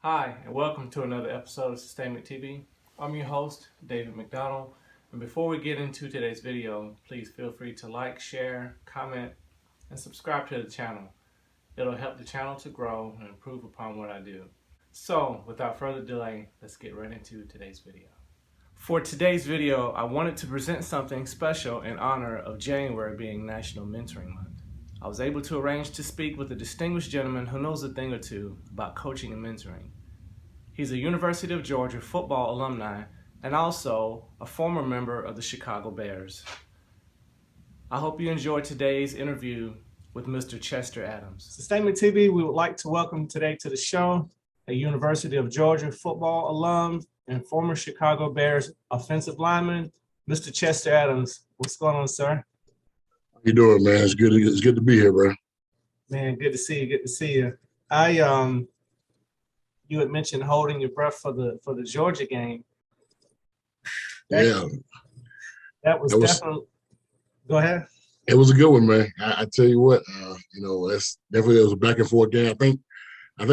Hi, and welcome to another episode of Sustainment TV. I'm your host, David McDonald. And before we get into today's video, please feel free to like, share, comment, and subscribe to the channel. It'll help the channel to grow and improve upon what I do. So, without further delay, let's get right into today's video. For today's video, I wanted to present something special in honor of January being National Mentoring Month. I was able to arrange to speak with a distinguished gentleman who knows a thing or two about coaching and mentoring. He's a University of Georgia football alumni and also a former member of the Chicago Bears. I hope you enjoyed today's interview with Mr. Chester Adams. Sustainment TV, we would like to welcome today to the show a University of Georgia football alum and former Chicago Bears offensive lineman, Mr. Chester Adams. What's going on, sir? How you doing, man? It's good. It's good to be here, bro. Man, good to see you. Good to see you. You had mentioned holding your breath for the Georgia game. That was definitely. Go ahead. It was a good one, man. I tell you what, that's definitely it was a back and forth game. I think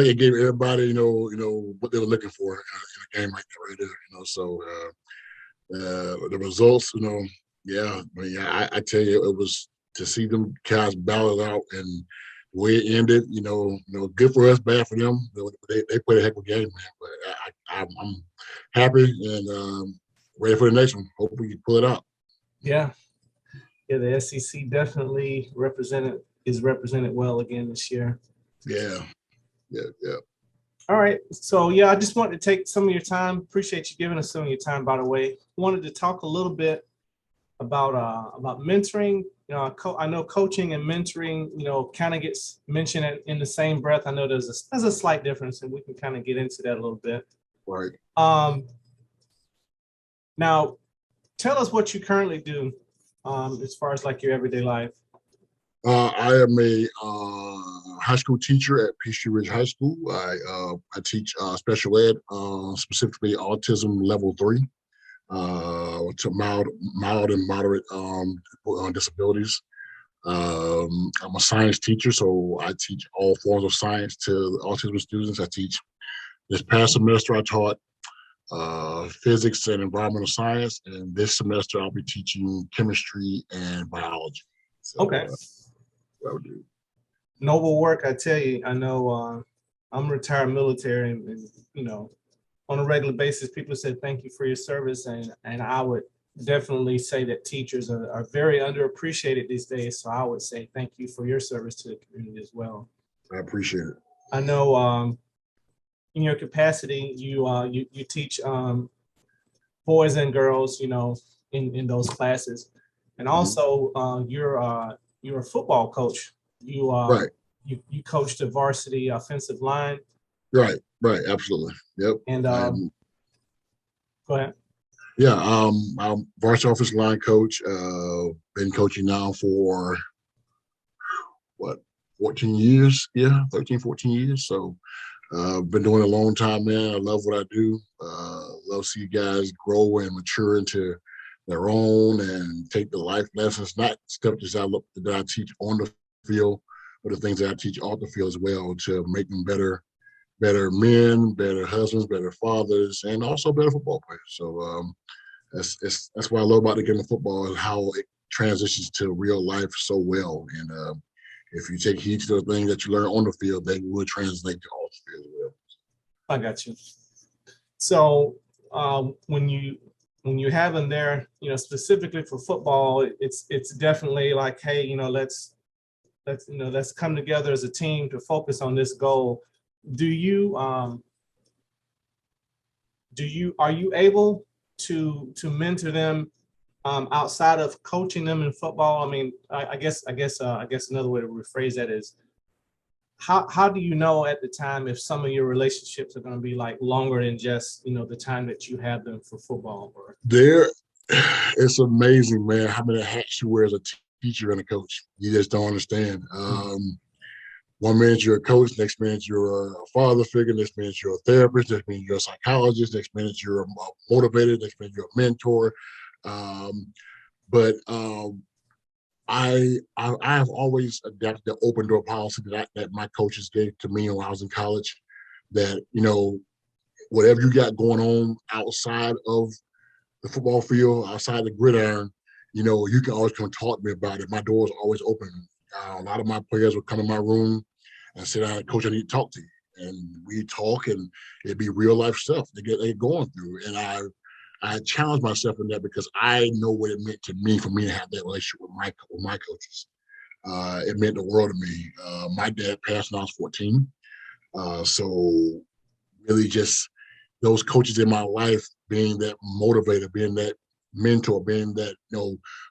it gave everybody, what they were looking for in a game like that right there. So the results, I tell you, it was to see them guys battle it out and the way it ended, good for us, bad for them. They played a heck of a game, man. But I'm happy and ready for the next one. Hope we can pull it out. Yeah, the SEC definitely is represented well again this year. Yeah. All right, so I just wanted to take some of your time. Appreciate you giving us some of your time. By the way, wanted to talk a little bit about mentoring. I know coaching and mentoring, kind of gets mentioned in the same breath. I know there's a slight difference, and we can kind of get into that a little bit. Right. Now, tell us what you currently do as far as like your everyday life. I am a high school teacher at Peachtree Ridge High School. I teach special ed, specifically autism level 3. To mild and moderate disabilities. I'm a science teacher, so I teach all forms of science to autism students. This past semester I taught physics and environmental science, and this semester I'll be teaching chemistry and biology. So, okay. That would do. Noble work, I tell you. I know I'm retired military, and on a regular basis, people say thank you for your service, and I would definitely say that teachers are very underappreciated these days. So I would say thank you for your service to the community as well. I appreciate it. I know in your capacity, you teach boys and girls, in those classes, and also you're a football coach. Right. You coach the varsity offensive line. Right, absolutely. Yep. And go ahead. Yeah, I'm varsity offensive line coach. Been coaching now for 14 years? Yeah, 13, 14 years. So been doing it a long time, man. I love what I do. Love to see guys grow and mature into their own and take the life lessons, not stuff that I teach on the field, but the things that I teach off the field as well to make them better men, better husbands, better fathers, and also better football players. So that's what I love about the game of football is how it transitions to real life so well. And if you take heed to the things that you learn on the field, they will translate to off the field as well. I got you. So when you have them there, specifically for football, it's definitely like, hey, let's come together as a team to focus on this goal. Are you able to mentor them outside of coaching them in football? I mean, I guess another way to rephrase that is how do you know at the time if some of your relationships are going to be like longer than just the time that you have them for football? Or it's amazing, man, how many hats you wear as a teacher and a coach. You just don't understand. One minute you're a coach, next minute you're a father figure, next minute you're a therapist, next minute you're a psychologist, next minute you're a motivator, next minute you're a mentor. But I have always adapted the open door policy that my coaches gave to me when I was in college. that, whatever you got going on outside of the football field, outside the gridiron, you can always come talk to me about it. My door is always open. A lot of my players would come in my room and say, Coach, I need to talk to you. And we talk, and it'd be real life stuff they're going through. And I challenge myself in that because I know what it meant to me for me to have that relationship with my coaches. It meant the world to me. My dad passed when I was 14. So really just those coaches in my life being that motivator, being that mentor, being that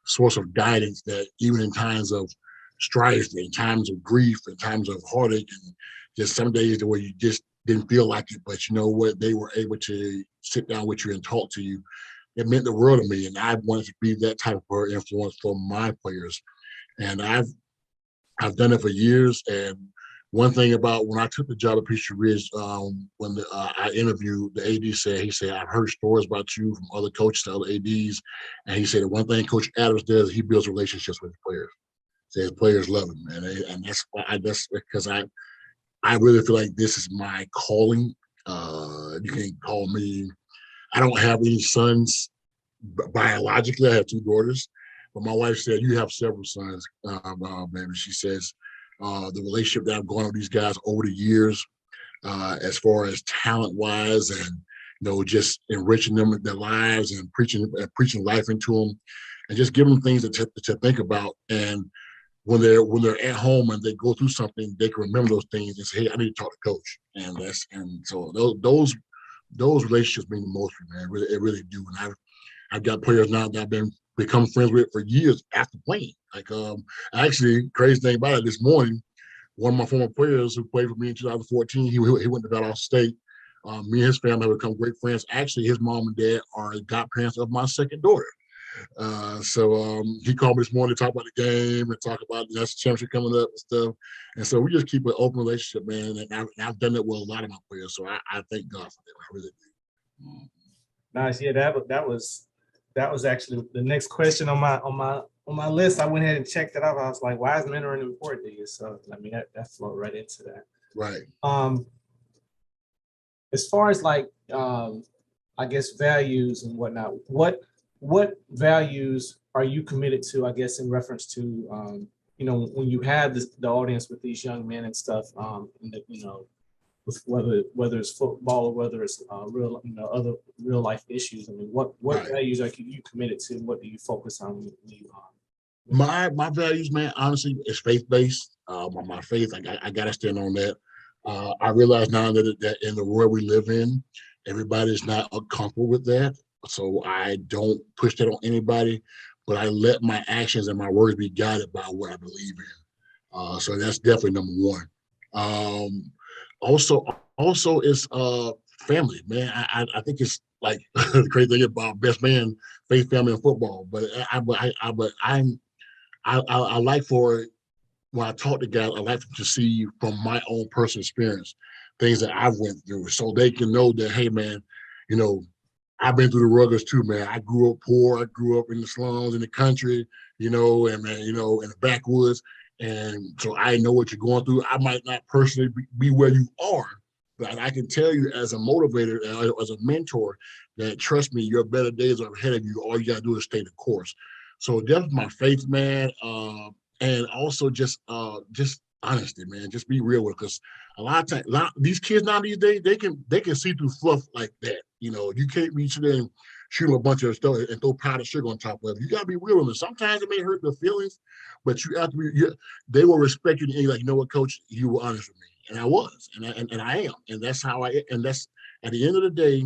source of guidance that even in times of strife, in times of grief, in times of heartache, and just some days where you just didn't feel like it, but you know what, they were able to sit down with you and talk to you. It meant the world to me, and I wanted to be that type of influence for my players. And I've done it for years. And one thing about when I took the job at Peachtree Ridge, when I interviewed, the AD he said, I've heard stories about you from other coaches and other ADs. And he said, the one thing Coach Adams does, he builds relationships with his players. So his players love him. And that's because I really feel like this is my calling. You can call me, I don't have any sons biologically. I have two daughters. But my wife said, you have several sons, baby. She says, the relationship that I've gone with these guys over the years, as far as talent wise, and just enriching them their lives and preaching life into them, and just giving them things to think about. And when they're at home and they go through something, they can remember those things and say, "Hey, I need to talk to Coach." And so those relationships mean the most for me, man. It really do. And I've got players now that I've become friends with for years after playing. Like, actually, crazy thing about it, this morning, one of my former players who played for me in 2014, he went to Valdosta State. Me and his family have become great friends. Actually, his mom and dad are godparents of my second daughter. So he called me this morning to talk about the game and talk about the national championship coming up and stuff. And so we just keep an open relationship, man. And I've done that with a lot of my players. So I thank God for that. I really do. Nice. Yeah, that was actually the next question on my list. I went ahead and checked it out. I was like, why is mentoring important to you? So I mean that flowed right into that. Right. As far as like I guess values and whatnot, what values are you committed to, I guess, in reference to when you have the audience with these young men and stuff, and with whether it's football or whether it's real other real life issues. I mean, what Right. values are you committed to? What do you focus on when you My values, man, honestly, is faith based. My faith, I gotta stand on that. I realize now that in the world we live in, everybody's not comfortable with that. So I don't push that on anybody, but I let my actions and my words be guided by what I believe in. So that's definitely number one. Um, also, also is family, man. I think it's like the crazy thing about best man, faith, family, and football. But I like for when I talk to guys, I like to see from my own personal experience things that I've went through, so they can know that, hey, man, you know, I've been through the ruggers too, man. I grew up poor. I grew up in the slums in the country, and man, in the backwoods, and so I know what you're going through. I might not personally be where you are, but I can tell you as a motivator, as a mentor, that trust me, your better days are ahead of you. All you gotta do is stay the course. So that's my faith, man. And also just honesty, man. Just be real with it, because a lot of times, these kids now these days, they can see through fluff like that. You can't reach there and shoot them a bunch of stuff and throw powdered sugar on top of it. You gotta be real with them. Sometimes it may hurt their feelings, but you have to be. They will respect you and like, you know what, coach, you were honest with me, and I was, and I am, and that's how I. And that's at the end of the day,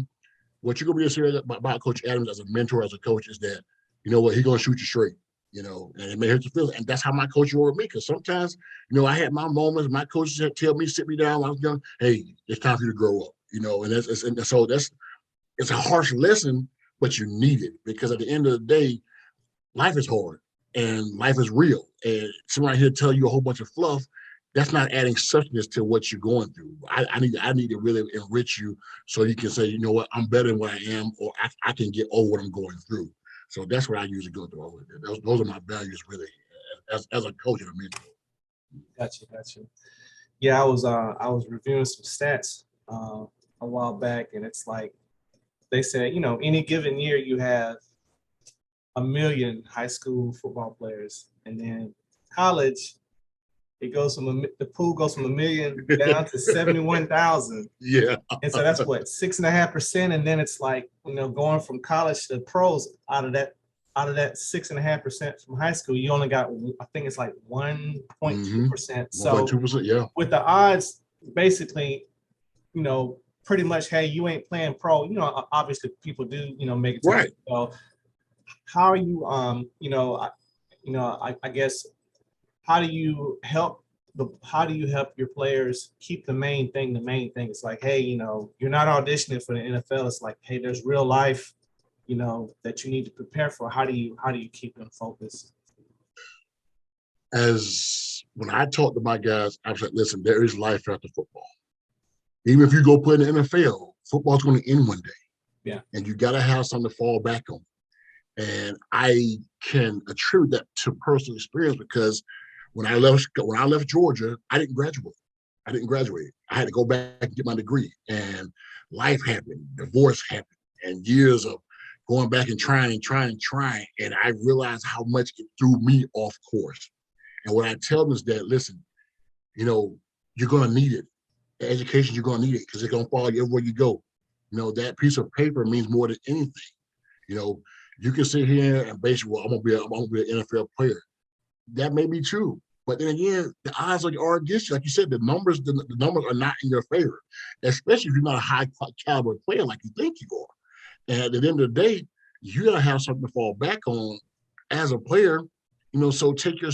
what you're gonna be serious about Coach Adams as a mentor, as a coach, is that you know what, he's gonna shoot you straight. And it may hurt your feelings. And that's how my coach were with me. Because sometimes, I had my moments. My coaches had tell me, sit me down when I was young. Hey, it's time for you to grow up. And so it's a harsh lesson, but you need it, because at the end of the day, life is hard and life is real. And somebody here tell you a whole bunch of fluff, that's not adding substance to what you're going through. I need to really enrich you, so you can say, you know what, I'm better than what I am, or I can get over what I'm going through. So that's what I usually go through. All of it. Those are my values, really, as a coach and a mentor. Gotcha. Yeah, I was reviewing some stats a while back, and it's like they said, any given year you have a million high school football players, and then college, the pool goes from a million down to 71,000. Yeah. And so that's what 6.5%, and then it's like going from college to pros out of that 6.5% from high school, you only got, I think it's like 1.2%. So 1.2%, yeah. with the odds, basically, pretty much, hey, you ain't playing pro. Obviously people do, make it to Right. so how are you, I guess, how do you help your players keep the main thing the main thing? It's like, hey, you're not auditioning for the NFL. It's like, hey, there's real life, that you need to prepare for. How do you keep them focused? As when I talk to my guys, I was like, listen, there is life after football. Even if you go play in the NFL, football's going to end one day. Yeah. And you got to have something to fall back on. And I can attribute that to personal experience because when I left Georgia, I didn't graduate. I had to go back and get my degree. And life happened, divorce happened, and years of going back and trying. And I realized how much it threw me off course. And what I tell them is that, listen, you're going to need it. The education, you're going to need it because it's going to follow you everywhere you go. That piece of paper means more than anything. You can sit here and basically, well, I'm gonna be an NFL player. That may be true, but then again, the odds are against you. Like you said, the numbers are not in your favor, especially if you're not a high caliber player like you think you are. And at the end of the day, you gotta have something to fall back on as a player. So take your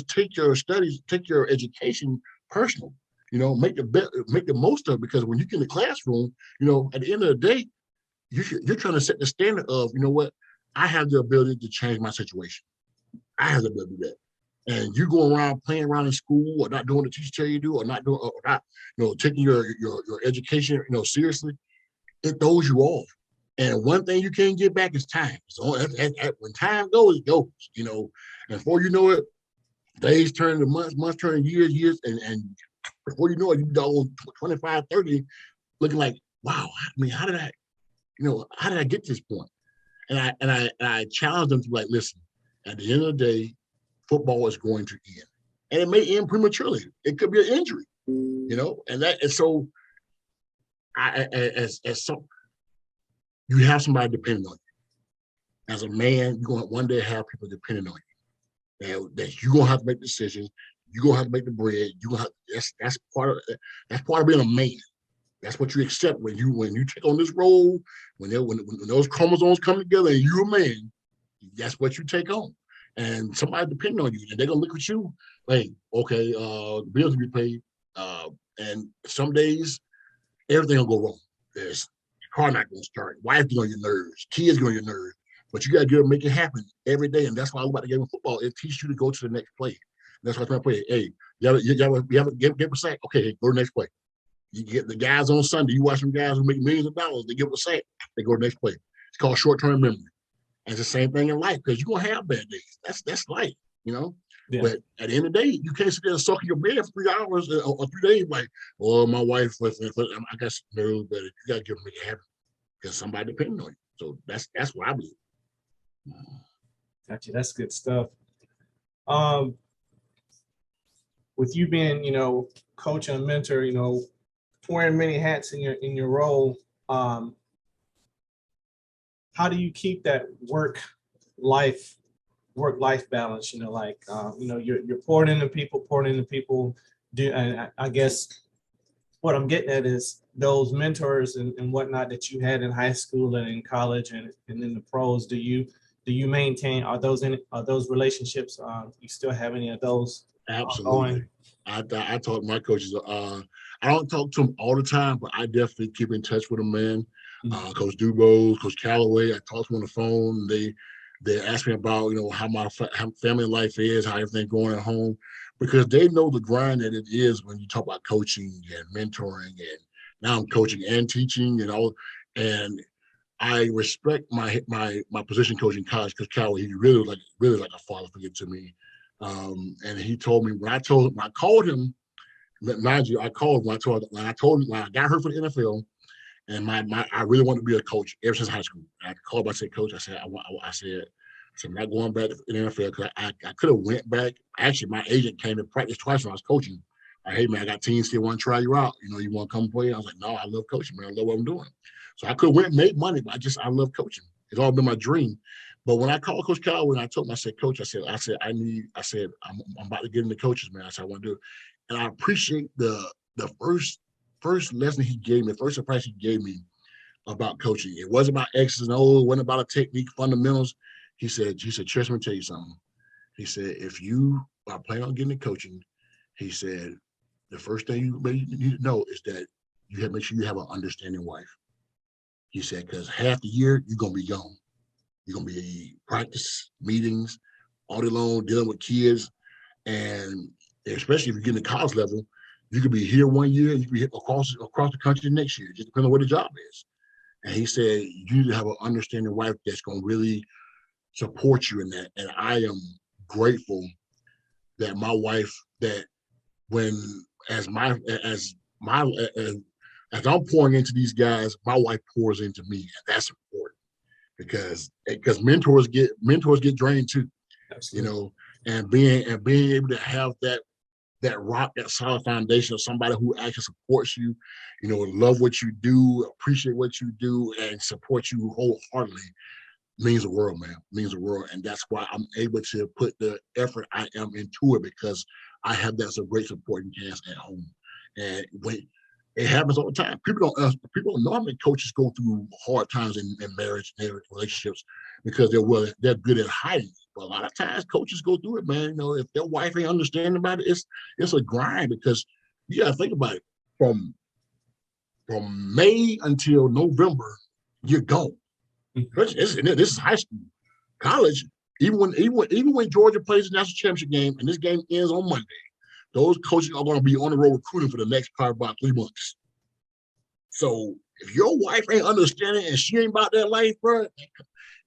studies, take your education personal. Make the most of it because when you get in the classroom, at the end of the day, you're trying to set the standard of, what, I have the ability to change my situation. I have the ability to do that. And you go around playing around in school or not doing what the teacher tell you to do or not doing or not, taking your education, seriously, it throws you off. And one thing you can't get back is time. So when time goes, it goes, and before you know it, days turn to months, months turn to years, and before you know it, you go 25, 30, looking like, wow, I mean, how did I get to this point? And I challenge them to be like, listen, at the end of the day, football is going to end. And it may end prematurely. It could be an injury, and so as some you have somebody depending on you. As a man, you're gonna one day have people depending on you. That you're gonna have to make decisions, you're gonna have to make the bread, that's part of being a man. That's what you accept when you take on this role. When those chromosomes come together and you're a man, that's what you take on. And somebody depending on you, and they're gonna look at you like, okay, bills to be paid. And some days everything will go wrong. There's your car not gonna start, wife get on your nerves, kids get on your nerves, but you gotta make it happen every day. And that's why I love about the game of football. It teaches you to go to the next play. That's why I'm trying to play. Hey, you have a get a sack. Okay, go to the next play. You get the guys on Sunday. You watch some guys who make millions of dollars. They give a sack. They go to the next play. It's called short-term memory. And it's the same thing in life because you're gonna have bad days. That's life, Yeah. But at the end of the day, you can't sit there and suck in your bed for 3 hours or 3 days. Like, oh, my wife, I got no, but you gotta give them make it happen because somebody depending on you. So that's what I believe. Gotcha. That's good stuff. With you being, coach and mentor, wearing many hats in your role, how do you keep that work life balance? You're pouring into people. And I guess what I'm getting at is those mentors and whatnot that you had in high school and in college and in the pros. Do you maintain, are those relationships? You still have any of those? Absolutely. I talk to my coaches. I don't talk to them all the time, but I definitely keep in touch with them, man. Coach Dubose, Coach Calloway. I talk to them on the phone. They ask me about how my family life is, how everything going at home, because they know the grind that it is when you talk about coaching and mentoring, and now I'm coaching and teaching and all. And I respect my position coach in college, Coach Calloway. He's really like a father figure to me. And he told me when I called him, mind you, I called when I told him when I got hurt for the NFL. And I really wanted to be a coach ever since high school. I called up, I said, Coach, I said, I'm not going back to the NFL because I could have went back. Actually, my agent came to practice twice when I was coaching. Like, hey man, I got teams still want to try you out. You want to come play? I was like, no, I love coaching, man. I love what I'm doing. So I could have went and made money, but I love coaching. It's all been my dream. But when I called Coach Callaway and I told him, I said, Coach, I'm about to get into coaches, man. I said, I want to do it. And I appreciate the first lesson he gave me, first advice he gave me about coaching. It wasn't about X's and O's, it wasn't about a technique, fundamentals. He said, Chris, let me tell you something. He said, if you are planning on getting into coaching, he said, the first thing you need to know is that you have to make sure you have an understanding wife. He said, because half the year you're gonna be gone. You're gonna be practice, meetings, all day long, dealing with kids. And especially if you get in the college level, you could be here one year, you could be across the country next year, just depending on what the job is. And he said, you need to have an understanding wife that's gonna really support you in that. And I am grateful that my wife, that when as my as my as I'm pouring into these guys, my wife pours into me, and that's important because mentors get drained too. Absolutely. And being able to have that rock, that solid foundation of somebody who actually supports you, love what you do, appreciate what you do, and support you wholeheartedly means the world, man. Means the world. And that's why I'm able to put the effort I am into it, because I have that some great supporting cast at home. And when it happens all the time, people don't know how many coaches go through hard times in marriage, their relationships, because they're good at hiding. But a lot of times coaches go through it, man. If their wife ain't understanding about it, it's a grind, because you gotta think about it. From May until November, you're gone. This is high school. College, even when Georgia plays the national championship game and this game ends on Monday, those coaches are going to be on the road recruiting for the next probably about 3 months. So if your wife ain't understanding and she ain't about that life, bro,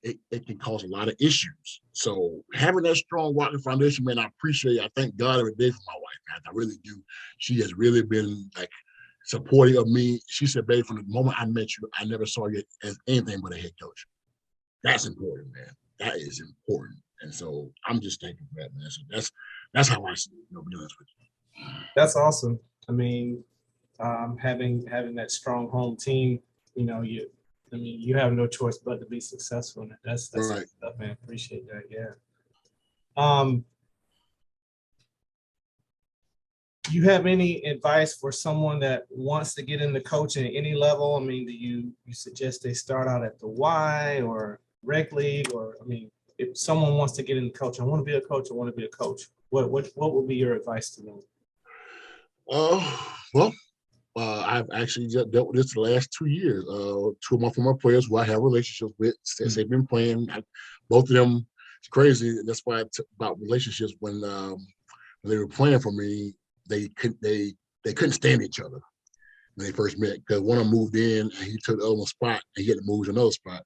it can cause a lot of issues. So having that strong walking foundation, man, I appreciate it. I thank God every day for my wife, man. I really do. She has really been like supportive of me. She said, babe, from the moment I met you, I never saw you as anything but a head coach. That's important, man. That is important. And so I'm just thankful for that, man. So that's how I see it, be honest with you. That's awesome. I mean, having that strong home team, you have no choice but to be successful. That's Right. stuff, man. Appreciate that. Yeah. Um, you have any advice for someone that wants to get into coaching at any level? I mean, do you suggest they start out at the Y or rec league, or if someone wants to get into coaching, I want to be a coach, what would be your advice to them? Well, I've actually just dealt with this the last 2 years. Two of my former players who I have relationships with, since they've been playing, both of them, it's crazy. That's why I talk about relationships. When they were playing for me, they couldn't stand each other when they first met, because one of them moved in and he took the other one's spot and he had to move to another spot.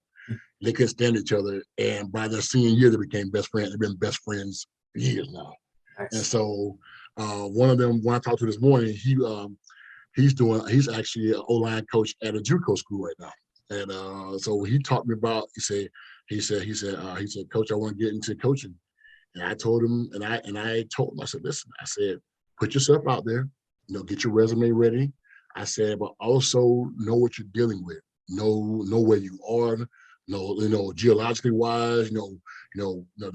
They couldn't stand each other, and by their senior year, they became best friends. They've been best friends for years now. Nice. And so one of them, when I talked to this morning, he's actually an O-line coach at a JUCO school right now. And so he talked to me about, he said, Coach, I want to get into coaching. And I told him, I said, listen, I said, put yourself out there, get your resume ready. I said, but also know what you're dealing with. Know where you are, geologically wise, the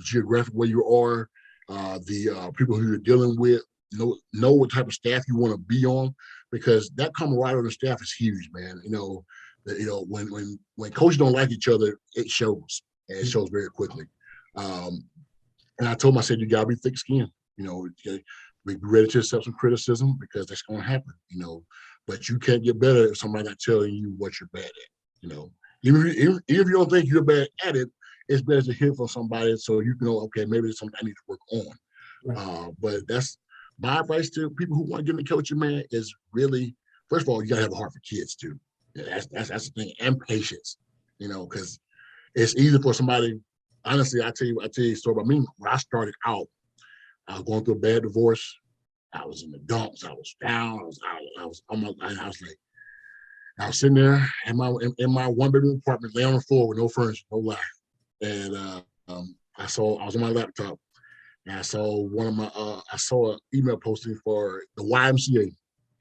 geographic where you are, the people who you're dealing with, know what type of staff you want to be on, because that camaraderie on the staff is huge, man. When coaches don't like each other, it shows, and it shows very quickly. And I told him, I said, you gotta be thick-skinned. Be ready to accept some criticism, because that's going to happen. But you can't get better if somebody's not telling you what you're bad at. Even if you don't think you're bad at it, it's better to hear from somebody so you can know, okay, maybe there's something I need to work on. Right. But that's my advice to people who want to get into coaching, man, is really, first of all, you gotta have a heart for kids too. Yeah, that's the thing, and patience. Because it's easy for somebody. Honestly, I tell you a story about me. When I started out, I was going through a bad divorce. I was in the dumps. I was down. I was like, I was sitting there in my one-bedroom apartment, laying on the floor with no furniture, no lie. And I was on my laptop, and I saw an email posting for the YMCA,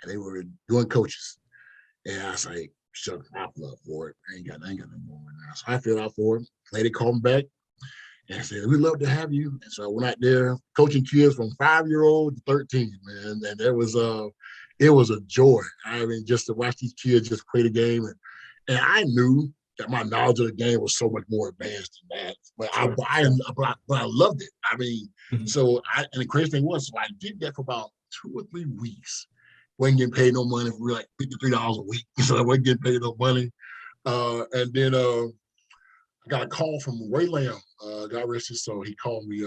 and they were doing coaches. And I was like, shut up, I for it. I ain't got no more right now. So I filled out for it. Lady called me back and said, we'd love to have you. And so I went out there coaching kids from 5-year-old to 13, man. And it was a joy. I mean, just to watch these kids just play the game. And I knew that my knowledge of the game was so much more advanced than that. Sure. But I loved it. I mean, Mhm. and the crazy thing was, so I did that for about 2 or 3 weeks. Wasn't getting paid no money for like $53 a week. So I wasn't getting paid no money. And then I got a call from Ray Lamb, God rest his soul. He called me.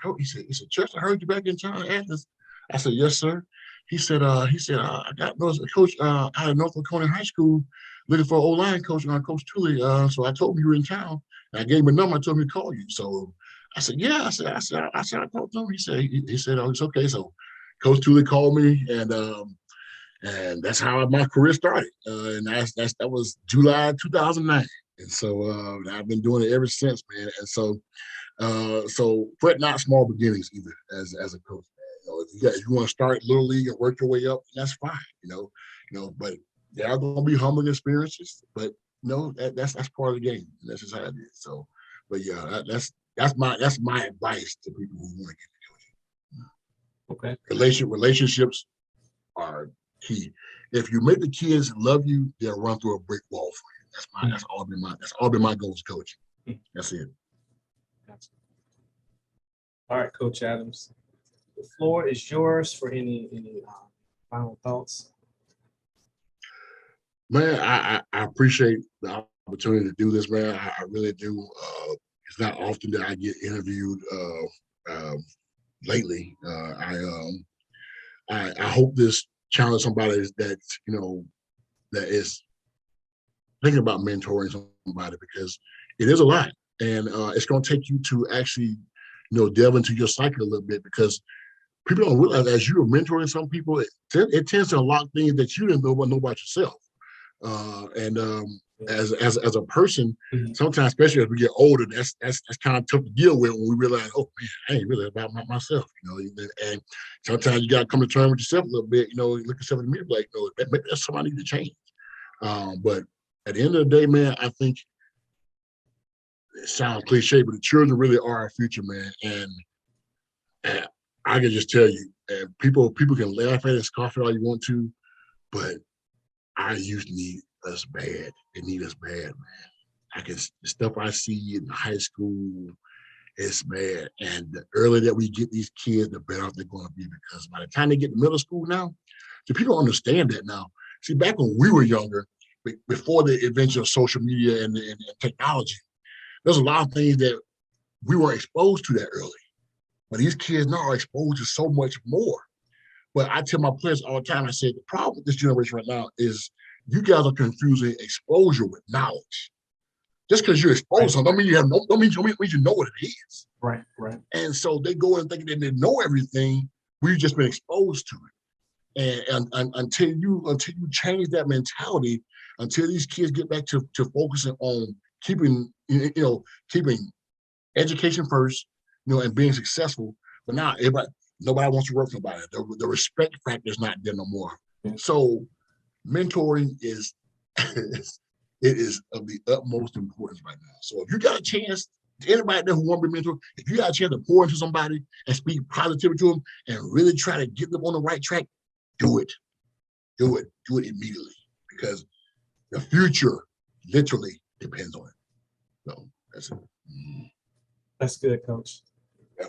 Coach, Church, I heard you back in town in Athens. I said, yes, sir. I got those coach out of North Laconia High School looking for an O-line coach, Coach Tully. So I told him you were in town. And I gave him a number. I told him to call you. So I said, yeah. I called him. He said, oh, it's okay. So Coach Tully called me, and that's how my career started. And that was July 2009. And so I've been doing it ever since, man. And so fret not small beginnings either as a coach. If you want to start little league and work your way up, that's fine. But there are going to be humbling experiences. But that's part of the game. That's just how it is. So, but yeah, that's my advice to people who want to Okay. get relationships are key. If you make the kids love you, they'll run through a brick wall for you. That's all been my goals coaching. That's it. All right, Coach Adams. The floor is yours for any final thoughts. Man, I appreciate the opportunity to do this, man. I really do. It's not often that I get interviewed lately. I hope this challenge somebody that that is thinking about mentoring somebody, because it is a lot, and it's going to take you to actually delve into your psyche a little bit, because people don't realize as you are mentoring some people, it tends to unlock things that you didn't know about yourself. And as a person, sometimes, especially as we get older, that's kind of tough to deal with when we realize, oh man, I ain't really about myself, And sometimes you got to come to terms with yourself a little bit, look at yourself in the mirror, like, maybe that's something I need to change. But at the end of the day, man, I think it sounds cliche, but the children really are our future, man. And I can just tell you, and people can laugh at it, scoff at all you want to, but our youth need us bad. They need us bad, man. The stuff I see in high school, it's bad. And the earlier that we get these kids, the better off they're going to be, because by the time they get to middle school now, so people understand that now. See, back when we were younger, before the invention of social media and technology, there's a lot of things that we weren't exposed to that early. But these kids now are exposed to so much more. But I tell my players all the time, I say, the problem with this generation right now is you guys are confusing exposure with knowledge. Just because you're exposed, don't mean you have no, don't mean you know what it is. Right. And so they go in thinking that they know everything. We've just been exposed to it. And until you change that mentality, until these kids get back to focusing on keeping education first, and being successful. But now nobody wants to work for nobody. The respect factor is not there no more. Yeah. So mentoring is it is of the utmost importance right now. So if you got a chance, anybody there who want to be mentored, if you got a chance to pour into somebody and speak positivity to them and really try to get them on the right track, do it. Do it immediately, because the future literally depends on it. So that's it. That's good, Coach. Yeah.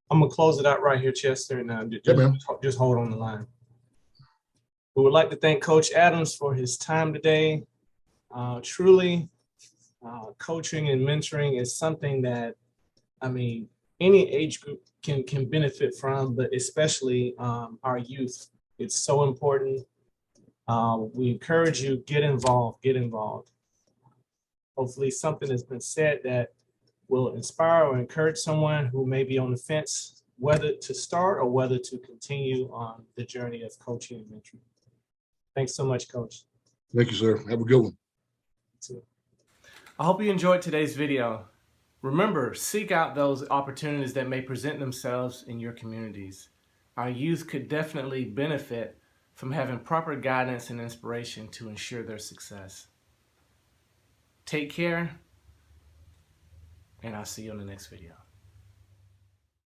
I'm gonna close it out right here, Chester, and just hold on the line. We would like to thank Coach Adams for his time today. Truly, coaching and mentoring is something that, any age group can benefit from, but especially our youth. It's so important. We encourage you, get involved. Hopefully something has been said that will inspire or encourage someone who may be on the fence, whether to start or whether to continue on the journey of coaching and mentoring. Thanks so much, Coach. Thank you, sir. Have a good one. I hope you enjoyed today's video. Remember, seek out those opportunities that may present themselves in your communities. Our youth could definitely benefit from having proper guidance and inspiration to ensure their success. Take care, and I'll see you on the next video.